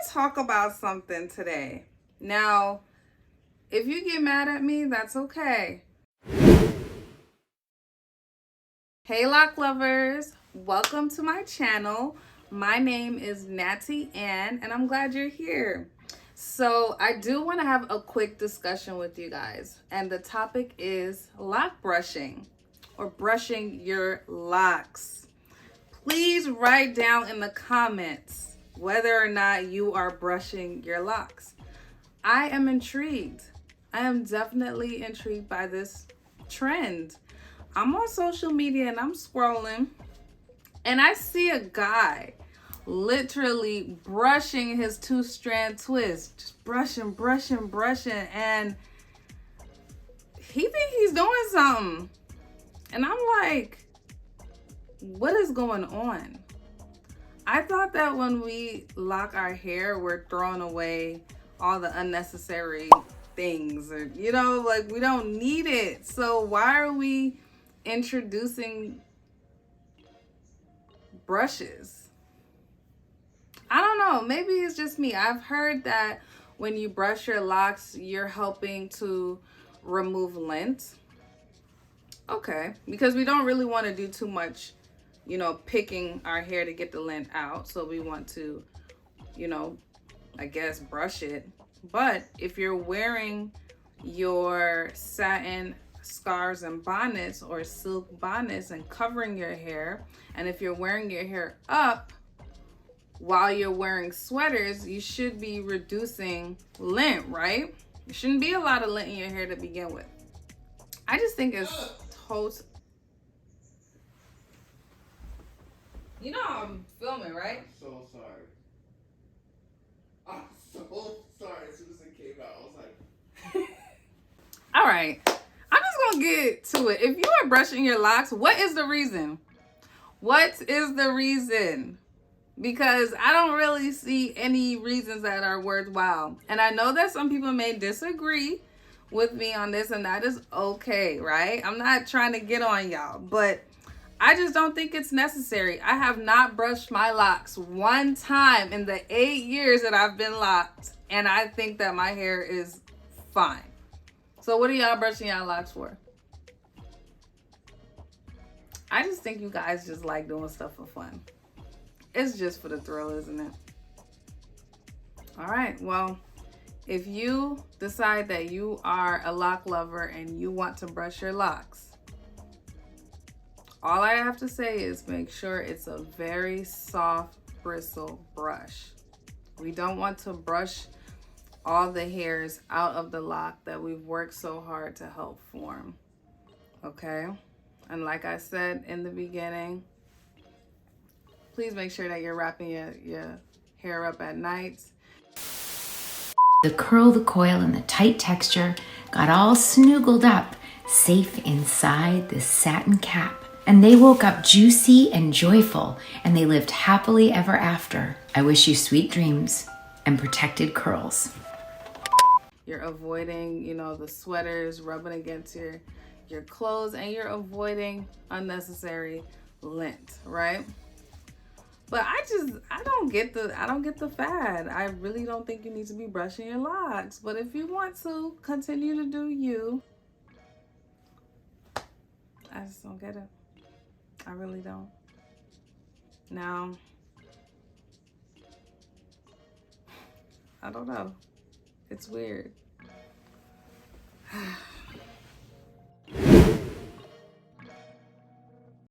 talk about something today. Now, if you get mad at me, that's okay. Hey Loc Lovers, welcome to my channel. My name is Natty Ann and I'm glad you're here. So I do want to have a quick discussion with you guys, and the topic is lock brushing or brushing your locks. Please write down in the comments whether or not you are brushing your locks. I am intrigued. I am definitely intrigued by this trend. I'm on social media and I'm scrolling and I see a guy literally brushing his 2-strand twist, just brushing, and he think he's doing something. And I'm like, what is going on? I thought that when we lock our hair, we're throwing away all the unnecessary things, or like we don't need it. So why are we introducing brushes? I don't know, maybe it's just me. I've heard that when you brush your locks, you're helping to remove lint. Okay, because we don't really want to do too much, picking our hair to get the lint out. So we want to, I guess, brush it. But if you're wearing your satin scarves and bonnets or silk bonnets and covering your hair, and if you're wearing your hair up while you're wearing sweaters, you should be reducing lint, right? There shouldn't be a lot of lint in your hair to begin with. I just think it's total. You know I'm filming, right? I'm so sorry. I'm so sorry. As soon as it came out, I was like... All right. I'm just going to get to it. If you are brushing your locks, what is the reason? What is the reason? Because I don't really see any reasons that are worthwhile. And I know that some people may disagree with me on this, and that is okay, right? I'm not trying to get on y'all, but I just don't think it's necessary. I have not brushed my locks one time in the 8 years that I've been locked, and I think that my hair is fine. So what are y'all brushing y'all locks for? I just think you guys just like doing stuff for fun. It's just for the thrill, isn't it? All right, well, if you decide that you are a lock lover and you want to brush your locks, all I have to say is make sure it's a very soft bristle brush. We don't want to brush all the hairs out of the lock that we've worked so hard to help form, okay? And like I said in the beginning, please make sure that you're wrapping your hair up at night. The curl, the coil, and the tight texture got all snuggled up, safe inside the satin cap. And they woke up juicy and joyful, and they lived happily ever after. I wish you sweet dreams and protected curls. You're avoiding, the sweaters rubbing against your clothes, and you're avoiding unnecessary lint, right? But I don't get the fad. I really don't think you need to be brushing your locks. But if you want to continue to do you, I just don't get it. I really don't. Now, I don't know. It's weird.